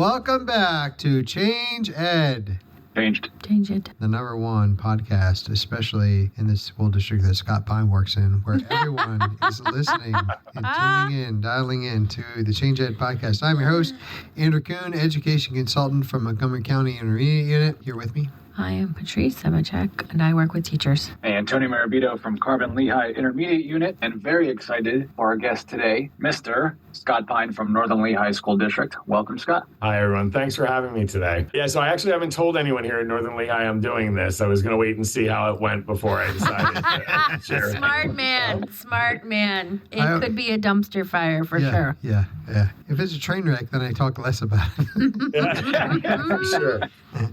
Welcome back to Change Ed. Change it. The number one podcast, especially in the school district that Scott Pyne works in, where everyone is listening and tuning in, dialing in to the Change Ed podcast. I'm your host, Andrew Kuhn, education consultant from Montgomery County Intermediate Unit. Here with me. I am Patrice Semachek, and I work with teachers. And Tony Marabito from Northern Lehigh Intermediate Unit, and very excited for our guest today, Mr. Scott Pyne from Northern Lehigh School District. Welcome, Scott. Hi, everyone. Thanks for having me today. Yeah, so I actually haven't told anyone here at Northern Lehigh I'm doing this. I was going to wait and see how it went before I decided to share it. Smart man. It could be a dumpster fire for sure. Yeah. If it's a train wreck, then I talk less about it. yeah, for sure.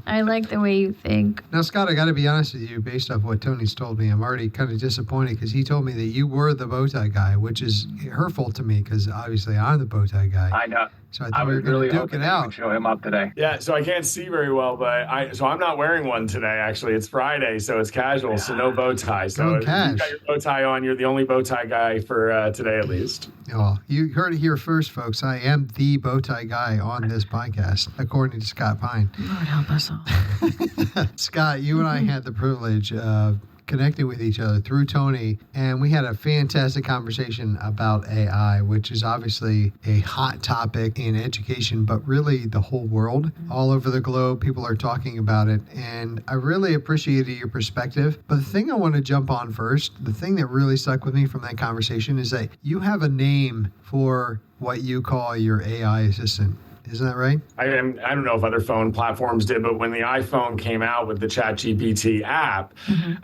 I like the way you think. Now, Scott, I got to be honest with you, based off what Tony's told me, I'm already kind of disappointed because he told me that you were the bow tie guy, which is hurtful to me because obviously I'm the bow tie guy. I know. So I thought we were going to duke it out. Show him up today. Yeah, so I can't see very well, but I'm not wearing one today, actually. It's Friday, so it's casual, so no bow tie. So if you got your bow tie on, you're the only bow tie guy for today at least. Oh, you heard it here first, folks. I am the bow tie guy on this podcast, according to Scott Pyne. Lord help us all. Scott, you and I had the privilege of connecting with each other through Tony, and we had a fantastic conversation about AI, which is obviously a hot topic in education, but really the whole world. All over the globe, people are talking about it, and I really appreciated your perspective. But the thing I want to jump on first, the thing that really stuck with me from that conversation is that you have a name for what you call your AI assistant. Isn't that right? I don't know if other phone platforms did, but when the iPhone came out with the ChatGPT app,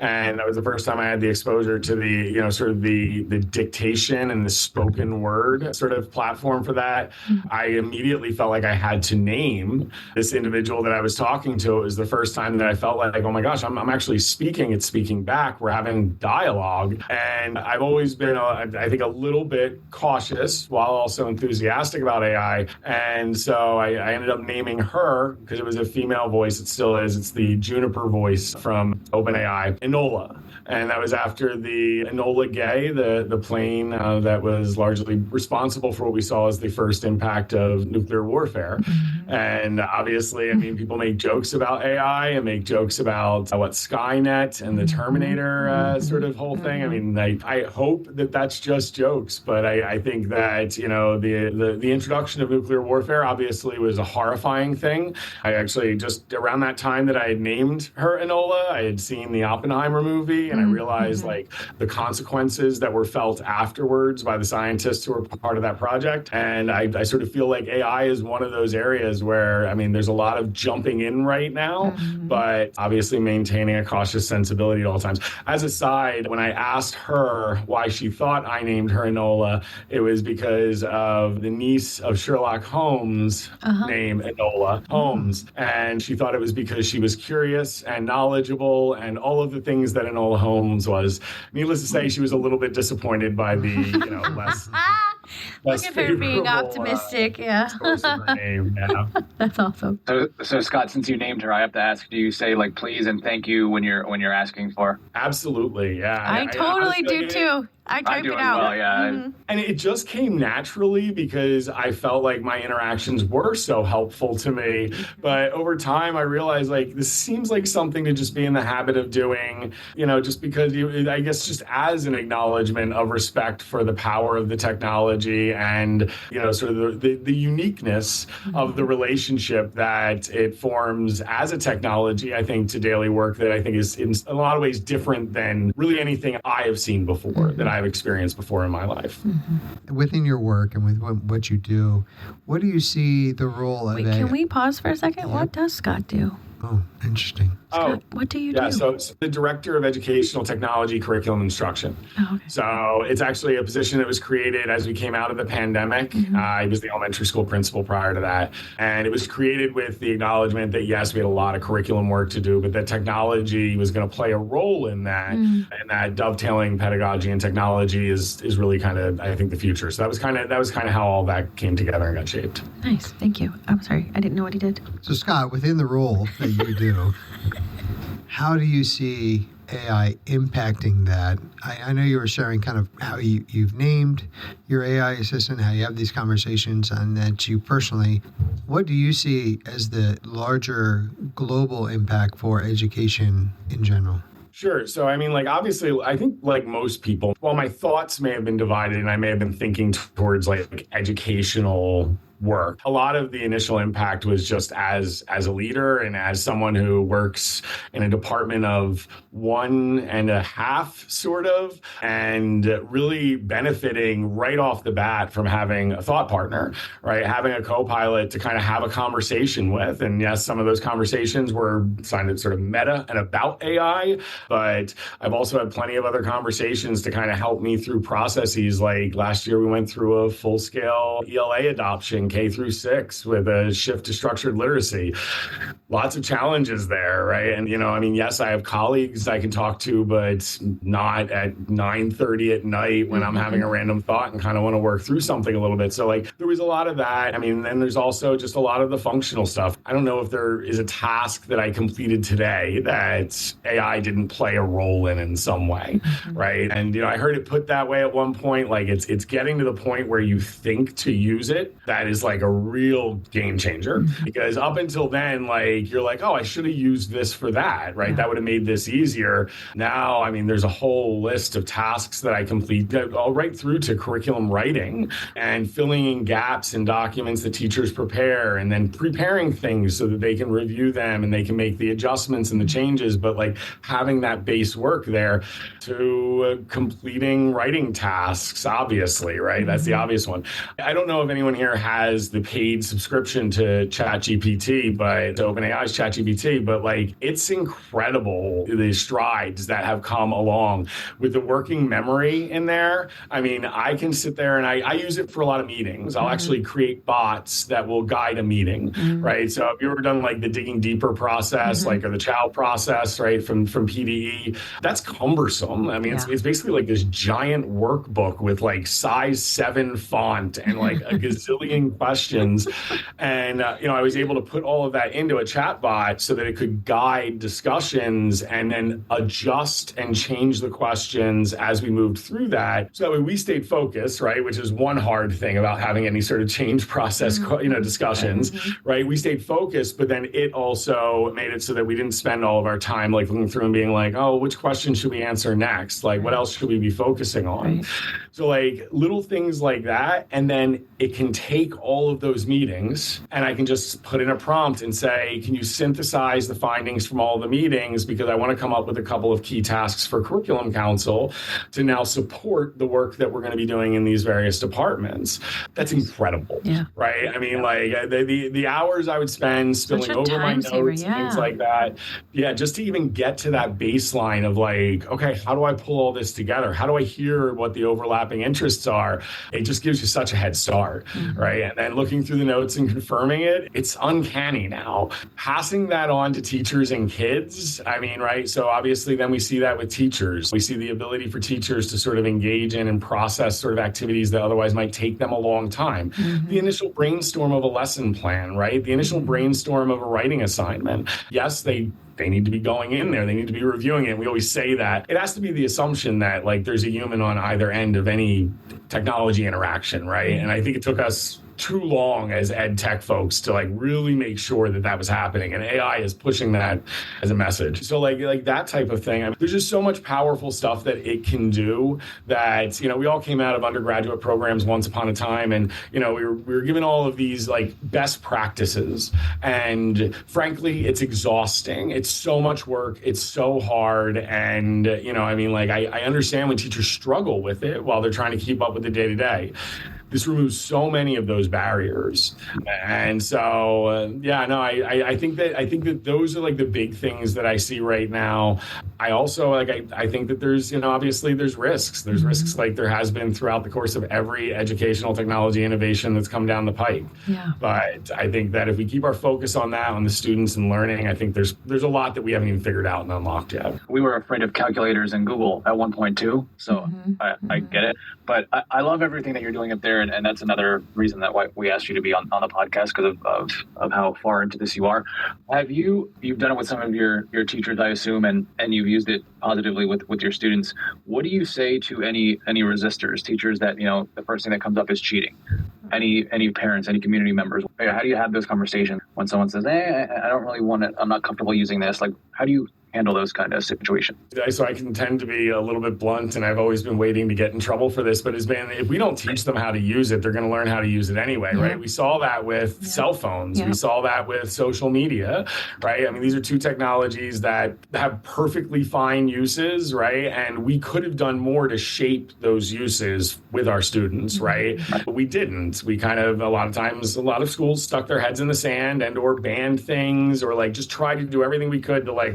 and that was the first time I had the exposure to the, sort of the dictation and the spoken word sort of platform for that, I immediately felt like I had to name this individual that I was talking to. It was the first time that I felt like, oh my gosh, I'm actually speaking. It's speaking back. We're having dialogue. And I've always been, I think, a little bit cautious while also enthusiastic about AI. And so I ended up naming her because it was a female voice. It still is. It's the Juniper voice from OpenAI, Enola. And that was after the Enola Gay, the plane that was largely responsible for what we saw as the first impact of nuclear warfare. And obviously, I mean, people make jokes about AI and make jokes about Skynet and the Terminator sort of whole thing. I mean, I hope that that's just jokes, but I think that, the introduction of nuclear warfare obviously was a horrifying thing. I actually just around that time that I had named her Enola, I had seen the Oppenheimer movie, and I realized like the consequences that were felt afterwards by the scientists who were part of that project. And I sort of feel like AI is one of those areas where, I mean, there's a lot of jumping in right now, but obviously maintaining a cautious sensibility at all times. As a side, when I asked her why she thought I named her Enola, it was because of the niece of Sherlock Holmes' name, Enola Holmes. And she thought it was because she was curious and knowledgeable and all of the things that Enola Holmes was. Needless to say, she was a little bit disappointed by the, less Look at her being optimistic, source of her name. Yeah. That's awesome. So Scott, since you named her, I have to ask, do you say like please and thank you when you're asking for? Absolutely, yeah. I totally do too. I type it out. Well, yeah. And it just came naturally because I felt like my interactions were so helpful to me. But over time, I realized like this seems like something to just be in the habit of doing, just because I guess just as an acknowledgement of respect for the power of the technology and, sort of the uniqueness of the relationship that it forms as a technology, I think, to daily work that I think is in a lot of ways different than really anything I have seen before, that I've experienced before in my life. Within your work and with what you do, what do you see the role of Can we pause for a second? What does Scott do? Oh, interesting. Scott, what do you do? Yeah, so it's the Director of Educational Technology, Curriculum, Instruction. Oh, okay. So it's actually a position that was created as we came out of the pandemic. I was the elementary school principal prior to that. And it was created with the acknowledgement that, yes, we had a lot of curriculum work to do, but that technology was going to play a role in that. And that dovetailing pedagogy and technology is really kind of, I think, the future. So that was kind of how all that came together and got shaped. Nice. Thank you. I'm sorry. I didn't know what he did. So, Scott, within the role that you do, how do you see AI impacting that? I know you were sharing kind of how you've named your AI assistant, how you have these conversations, and that you personally, what do you see as the larger global impact for education in general? Sure. So, I mean, like, obviously, I think like most people, while my thoughts may have been divided and I may have been thinking towards like educational work, a lot of the initial impact was just as a leader and as someone who works in a department of 1.5 sort of, and really benefiting right off the bat from having a thought partner, right? Having a co-pilot to kind of have a conversation with. And yes, some of those conversations were sort of meta and about AI, but I've also had plenty of other conversations to kind of help me through processes. Like last year, we went through a full-scale ELA adoption, K through 6, with a shift to structured literacy. Lots of challenges there, right? And, I mean, yes, I have colleagues I can talk to, but not at 9:30 at night when I'm having a random thought and kind of want to work through something a little bit. So like there was a lot of that. I mean, then there's also just a lot of the functional stuff. I don't know if there is a task that I completed today that AI didn't play a role in some way, right? And, I heard it put that way at one point, like it's getting to the point where you think to use it. That is like a real game changer, because up until then, like you're like, oh, I should have used this for that, right? That would have made this easier. Now, I mean, there's a whole list of tasks that I complete, all right through to curriculum writing and filling in gaps in documents that teachers prepare, and then preparing things so that they can review them and they can make the adjustments and the changes. But like having that base work there, to completing writing tasks, obviously, right? That's the obvious one. I don't know if anyone here has the paid subscription to ChatGPT, but to OpenAI's ChatGPT, but like it's incredible the strides that have come along with the working memory in there. I mean, I can sit there and I use it for a lot of meetings. I'll actually create bots that will guide a meeting, right? So if you've ever done like the digging deeper process, like, or the chow process, right, from PDE, that's cumbersome. I mean, it's basically like this giant workbook with like size 7 font and like a gazillion questions. And, I was able to put all of that into a chat bot so that it could guide discussions and then adjust and change the questions as we moved through that. So that way we stayed focused, right? Which is one hard thing about having any sort of change process, discussions, right? We stayed focused, but then it also made it so that we didn't spend all of our time like looking through and being like, oh, which question should we answer next? Like, what else should we be focusing on? So like little things like that. And then it can take all of those meetings and I can just put in a prompt and say, can you synthesize the findings from all the meetings? Because I want to come up with a couple of key tasks for curriculum council to now support the work that we're going to be doing in these various departments. That's incredible, right? I mean, like the hours I would spend spilling over my notes and things like that. Yeah, just to even get to that baseline of like, okay, how do I pull all this together? How do I hear what the overlapping interests are? It just gives you such a head start, right? And then looking through the notes and confirming it, it's uncanny now. Passing that on to teachers and kids, I mean, right? So obviously then we see that with teachers. We see the ability for teachers to sort of engage in and process sort of activities that otherwise might take them a long time. The initial brainstorm of a lesson plan, right? The initial brainstorm of a writing assignment. Yes, they need to be going in there. They need to be reviewing it. We always say that. It has to be the assumption that like there's a human on either end of any technology interaction, right? And I think it took us too long as ed tech folks to like really make sure that that was happening, and AI is pushing that as a message. So like that type of thing. I mean, there's just so much powerful stuff that it can do that we all came out of undergraduate programs once upon a time, and we were given all of these like best practices, and frankly, it's exhausting. It's so much work. It's so hard, and I mean, like I understand when teachers struggle with it while they're trying to keep up with the day-to-day. This removes so many of those barriers. And so, I think that those are like the big things that I see right now. I also I think that there's, obviously there's risks. There's risks like there has been throughout the course of every educational technology innovation that's come down the pike. But I think that if we keep our focus on that, on the students and learning, I think there's a lot that we haven't even figured out and unlocked yet. We were afraid of calculators in Google at one point too. So I get it. But I love everything that you're doing up there. And that's another reason that why we asked you to be on the podcast, because of how far into this you are. You've done it with some of your teachers, I assume, and you've used it positively with your students. What do you say to any resistors, teachers that, the first thing that comes up is cheating? Any parents, any community members? How do you have those conversations when someone says, I don't really want it, I'm not comfortable using this? Like, how do you handle those kind of situations? So I can tend to be a little bit blunt, and I've always been waiting to get in trouble for this, but if we don't teach them how to use it, they're going to learn how to use it anyway, right? We saw that with cell phones. We saw that with social media, right? I mean, these are two technologies that have perfectly fine uses, right? And we could have done more to shape those uses with our students, right? But we didn't. We kind of, a lot of schools stuck their heads in the sand and or banned things, or like just tried to do everything we could to like,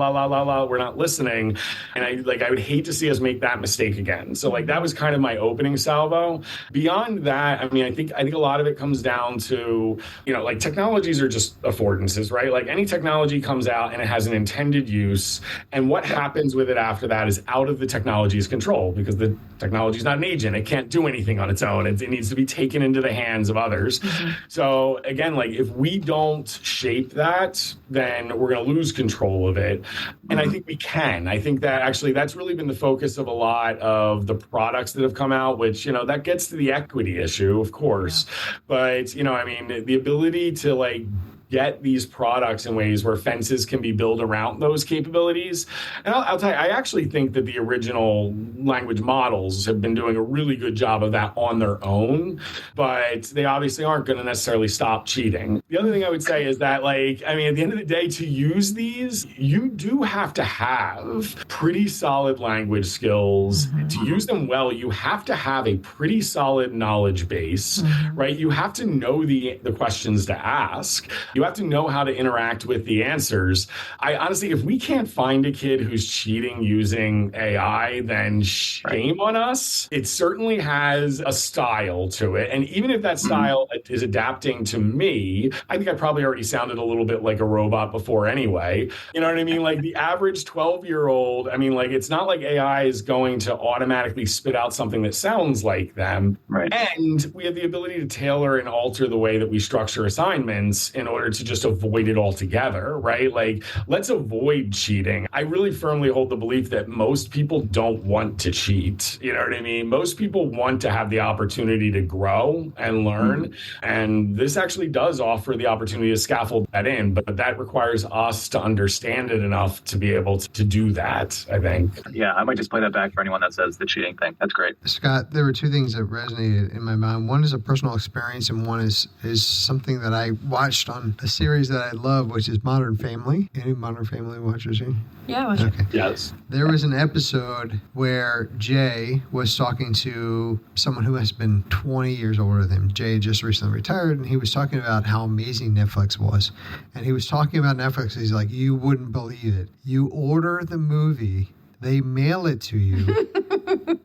we're not listening. And I would hate to see us make that mistake again. So like that was kind of my opening salvo. Beyond that, I mean, I think a lot of it comes down to, like technologies are just affordances, right? Like any technology comes out and it has an intended use, and what happens with it after that is out of the technology's control, because the technology is not an agent. It can't do anything on its own. It needs to be taken into the hands of others. So again, like if we don't shape that, then we're going to lose control of it. And I think we can. I think that actually that's really been the focus of a lot of the products that have come out, which, that gets to the equity issue, of course. But, the ability to like get these products in ways where fences can be built around those capabilities. And I'll tell you, I actually think that the original language models have been doing a really good job of that on their own, but they obviously aren't going to necessarily stop cheating. The other thing I would say is that, at the end of the day, to use these, you do have to have pretty solid language skills. To use them well, you have to have a pretty solid knowledge base, right? You have to know the questions to ask. You have to know how to interact with the answers. I honestly, if we can't find a kid who's cheating using AI, then shame on us. It certainly has a style to it. And even if that style is adapting to me, I think I probably already sounded a little bit like a robot before anyway. You know what I mean? Like the average 12-year-old, it's not like AI is going to automatically spit out something that sounds like them. Right. And we have the ability to tailor and alter the way that we structure assignments in order to just avoid it altogether, right? Like, let's avoid cheating. I really firmly hold the belief that most people don't want to cheat. You know what I mean? Most people want to have the opportunity to grow and learn. And this actually does offer the opportunity to scaffold that in, but that requires us to understand it enough to be able to do that, I think. Yeah, I might just play that back for anyone that says the cheating thing. That's great. Scott, there were two things that resonated in my mind. One is a personal experience, and one is something that I watched on a series that I love, which is Modern Family. Any Modern Family watchers here? Yeah, I watch it. Okay. Yes. There was an episode where Jay was talking to someone who has been 20 years older than him. Jay just recently retired, and he was talking about how amazing Netflix was. And he was talking about Netflix. He's like, you wouldn't believe it. You order the movie, they mail it to you,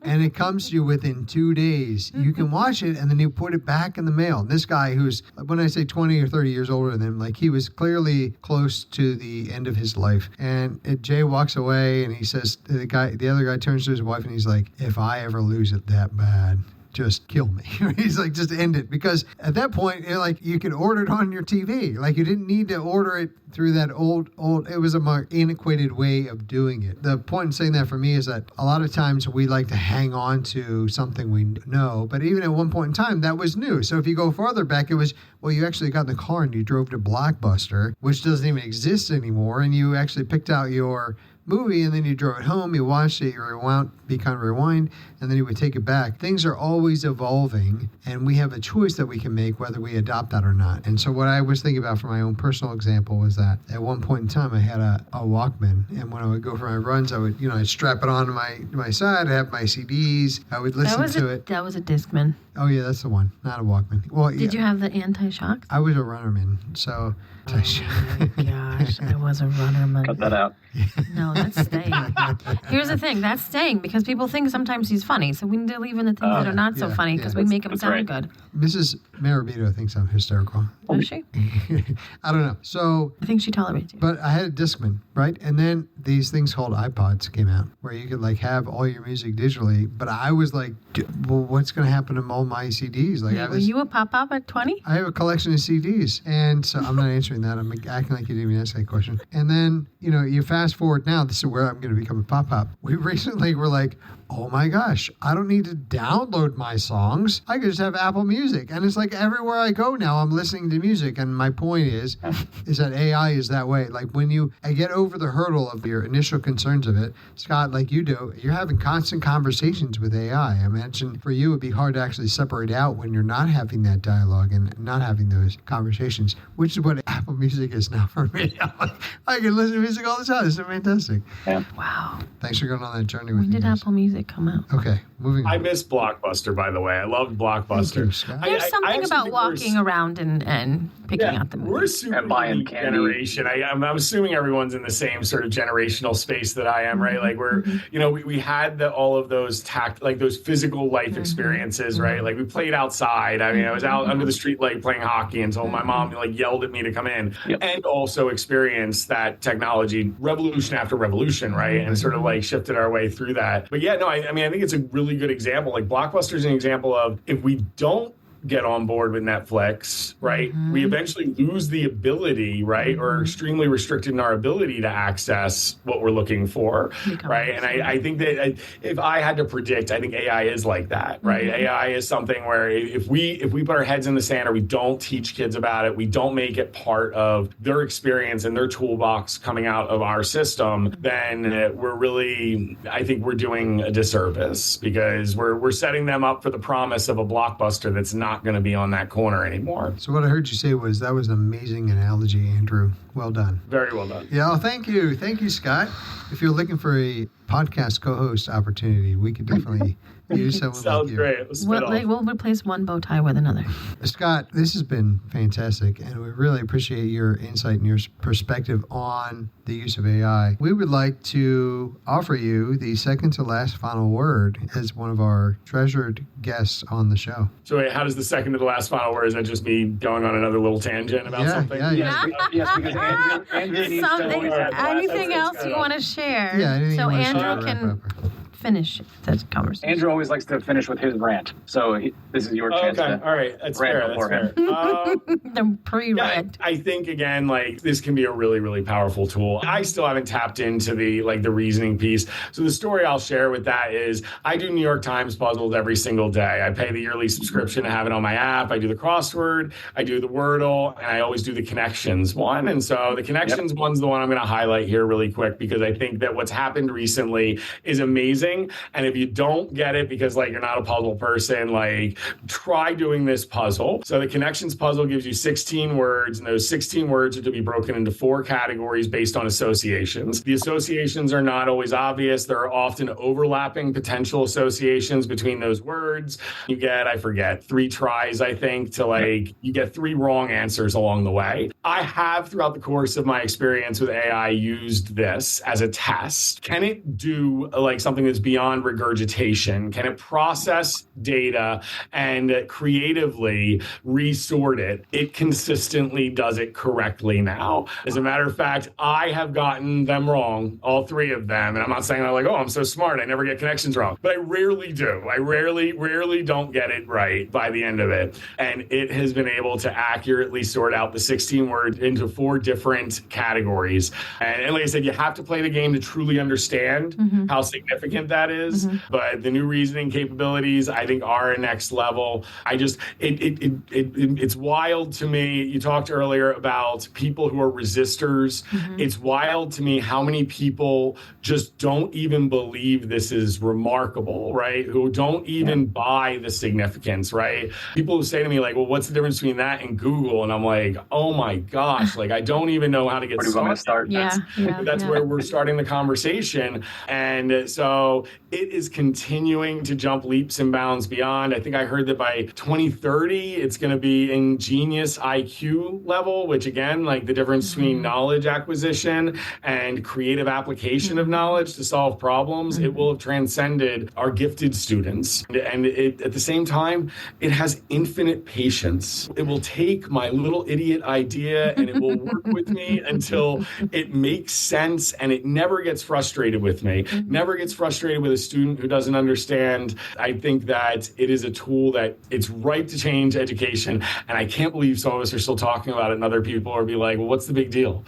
and it comes to you within 2 days. You can watch it, and then you put it back in the mail. And this guy who's, when I say 20 or 30 years older than him, like he was clearly close to the end of his life. And Jay walks away, and he says, the other guy turns to his wife, and he's like, if I ever lose it that bad, just kill me. He's like, just end it. Because at that point, you could order it on your TV. Like, you didn't need to order it through that old, it was a more antiquated way of doing it. The point in saying that for me is that a lot of times we like to hang on to something we know, but even at one point in time, that was new. So if you go farther back, it was, well, you actually got in the car and you drove to Blockbuster, which doesn't even exist anymore, and you actually picked out your movie, and then you drove it home, you watched it, you rewind, and then you would take it back. Things are always evolving, and we have a choice that we can make whether we adopt that or not. And so what I was thinking about for my own personal example was that at one point in time I had a Walkman, and when I would go for my runs, I would, I'd strap it onto my side, I have my CDs, I would listen to it. That was a Discman. Oh yeah, that's the one, not a Walkman. Well, Did you have the anti-shock? I was a runnerman, so. Oh my gosh, I was a runnerman. Cut that out. No, that's staying. Here's the thing, that's staying because people think sometimes he's funny, so we need to leave in the things that are not so funny because we make him sound good. Mrs. Marabito thinks I'm hysterical. Does she? I don't know. So I think she tolerates you. But I had a Discman, Right. And then these things called iPods came out where you could like have all your music digitally. But I was like, well, what's going to happen to all my CDs? Like, Were you a pop-up at 20? I have a collection of CDs. And so I'm not answering that. I'm acting like you didn't even ask that question. And then, you fast forward now, this is where I'm going to become a pop-up. We recently were like, oh my gosh, I don't need to download my songs. I can just have Apple Music. And it's like everywhere I go now, I'm listening to music. And my point is that AI is that way. Like when I get over the hurdle of your initial concerns of it, Scott, like you do, you're having constant conversations with AI. I imagine for you, it'd be hard to actually separate out when you're not having that dialogue and not having those conversations, which is what Apple Music is now for me. I can listen to music all the time. It's fantastic. Yeah. Wow. Thanks for going on that journey with me. When did Apple Music come out? Okay, moving on. I miss Blockbuster, by the way. I loved Blockbuster. There's something about walking around and picking out the movie. We're a super unique generation. I'm assuming everyone's in the same sort of generational space that I am, right? Like we had all of those those physical life experiences, right? Like we played outside. I mean, I was out under the street light playing hockey until my mom yelled at me to come in, and also experienced that technology revolution after revolution, right? And sort of shifted our way through that. But yeah, no, I mean, I think it's a really good example. Like Blockbuster is an example of if we don't get on board with Netflix, right? We eventually lose the ability, right? Or are extremely restricted in our ability to access what we're looking for, right? And I think that if I had to predict, I think AI is like that, right? AI is something where if we put our heads in the sand or we don't teach kids about it, we don't make it part of their experience and their toolbox coming out of our system, then I think we're doing a disservice because we're setting them up for the promise of a Blockbuster that's not going to be on that corner anymore. So what I heard you say was that was an amazing analogy, Andrew. Well done. Very well done. Yeah, well, thank you. Thank you, Scott. If you're looking for a podcast co-host opportunity, we could definitely use someone Sounds like you. great. We'll replace one bow tie with another. Scott, this has been fantastic, and we really appreciate your insight and your perspective on the use of AI. We would like to offer you the second to last final word as one of our treasured guests on the show. So wait, how does the second to the last final word? Is that just me going on another little tangent about something? Yeah. Yes, because Andrew needs to Anything else you want to share? Yeah, anything so you wanna Andrew share, can finish the conversation. Andrew always likes to finish with his rant, so this is your chance. Okay, all right, that's fair. That's fair. The pre-read. I think again, this can be a really, really powerful tool. I still haven't tapped into the reasoning piece. So the story I'll share with that is I do New York Times puzzles every single day. I pay the yearly subscription to have it on my app. I do the crossword, I do the Wordle, and I always do the connections one. And so the connections one's the one I'm going to highlight here really quick because I think that what's happened recently is amazing. And if you don't get it because you're not a puzzle person, try doing this puzzle. So the connections puzzle gives you 16 words, and those 16 words are to be broken into 4 categories based on associations. The associations are not always obvious. There are often overlapping potential associations between those words. You get, 3 tries, I think, to you get 3 wrong answers along the way. I have, throughout the course of my experience with AI, used this as a test. Can it do something that's beyond regurgitation? Can it process data and creatively resort it? It consistently does it correctly now. As a matter of fact, I have gotten them wrong, all 3 of them. And I'm not saying I'm so smart, I never get connections wrong. But I rarely do. I rarely don't get it right by the end of it. And it has been able to accurately sort out the 16 words into 4 different categories. And like I said, you have to play the game to truly understand how significant that is. But the new reasoning capabilities, I think, are a next level. It's wild to me. You talked earlier about people who are resistors. It's wild to me how many people just don't even believe this is remarkable, right? Who don't even buy the significance, right? People who say to me well, what's the difference between that and Google? And I'm like, oh my gosh, I don't even know how to get started. That's where we're starting the conversation. And so it is continuing to jump leaps and bounds beyond. I think I heard that by 2030, it's going to be in genius IQ level, which again, the difference between knowledge acquisition and creative application of knowledge to solve problems, it will have transcended our gifted students. And at the same time, it has infinite patience. It will take my little idiot idea idea and it will work with me until it makes sense, and it never gets frustrated with me, never gets frustrated with a student who doesn't understand. I think that it is a tool that it's right to change education, and I can't believe some of us are still talking about it and other people are be like, well, what's the big deal?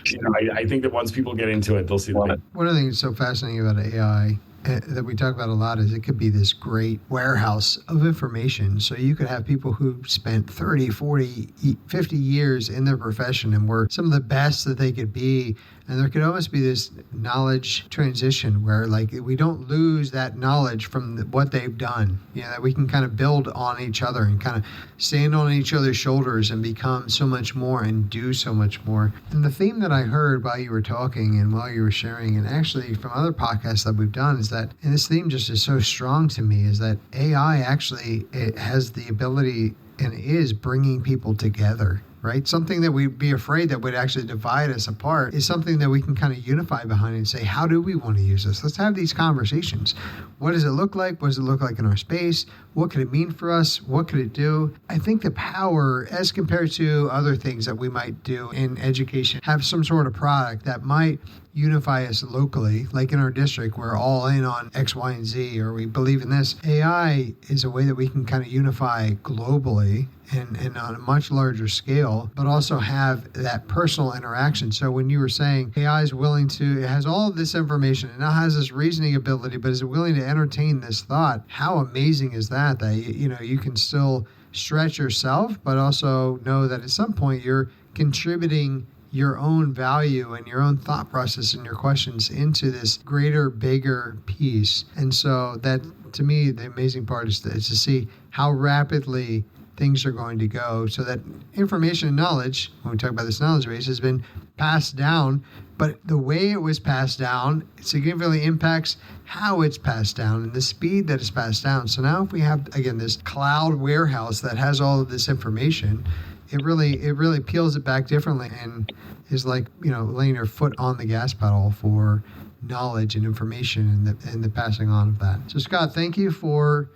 I think that once people get into it, they'll see the big. One of the things that's so fascinating about AI that we talk about a lot is it could be this great warehouse of information. So you could have people who spent 30, 40, 50 years in their profession and were some of the best that they could be. And there could almost be this knowledge transition where like we don't lose that knowledge from what they've done. That we can kind of build on each other and kind of stand on each other's shoulders and become so much more and do so much more. And the theme that I heard while you were talking and while you were sharing, and actually from other podcasts that we've done, is that, and this theme just is so strong to me, is that AI actually, it has the ability and is bringing people together. Right? Something that we'd be afraid that would actually divide us apart is something that we can kind of unify behind and say, how do we want to use this? Let's have these conversations. What does it look like? What does it look like in our space? What could it mean for us? What could it do? I think the power, as compared to other things that we might do in education, have some sort of product that might unify us locally, like in our district, we're all in on X, Y, and Z, or we believe in this. AI is a way that we can kind of unify globally and on a much larger scale, but also have that personal interaction. So when you were saying AI is willing to, it has all of this information, it now has this reasoning ability, but is willing to entertain this thought, how amazing is that you can still stretch yourself, but also know that at some point you're contributing your own value and your own thought process and your questions into this greater, bigger piece. And so that, to me, the amazing part is to see how rapidly things are going to go, so that information and knowledge, when we talk about this knowledge base, has been passed down, but the way it was passed down significantly impacts how it's passed down and the speed that it's passed down. So now if we have, again, this cloud warehouse that has all of this information, it really peels it back differently and is like, laying your foot on the gas pedal for knowledge and information and the passing on of that. So Scott, thank you for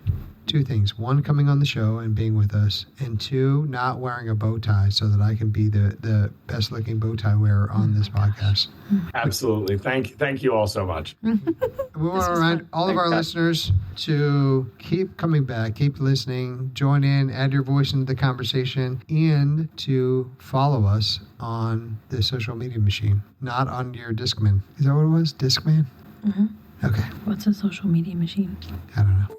two things. One, coming on the show and being with us, and two, not wearing a bow tie so that I can be the best looking bow tie wearer on this podcast. Absolutely. Thank you all so much. We want to remind all of our listeners to keep coming back, keep listening, join in, add your voice into the conversation, and to follow us on the social media machine, not on your Discman. Is that what it was? Discman? Mm-hmm. Okay. What's a social media machine? I don't know.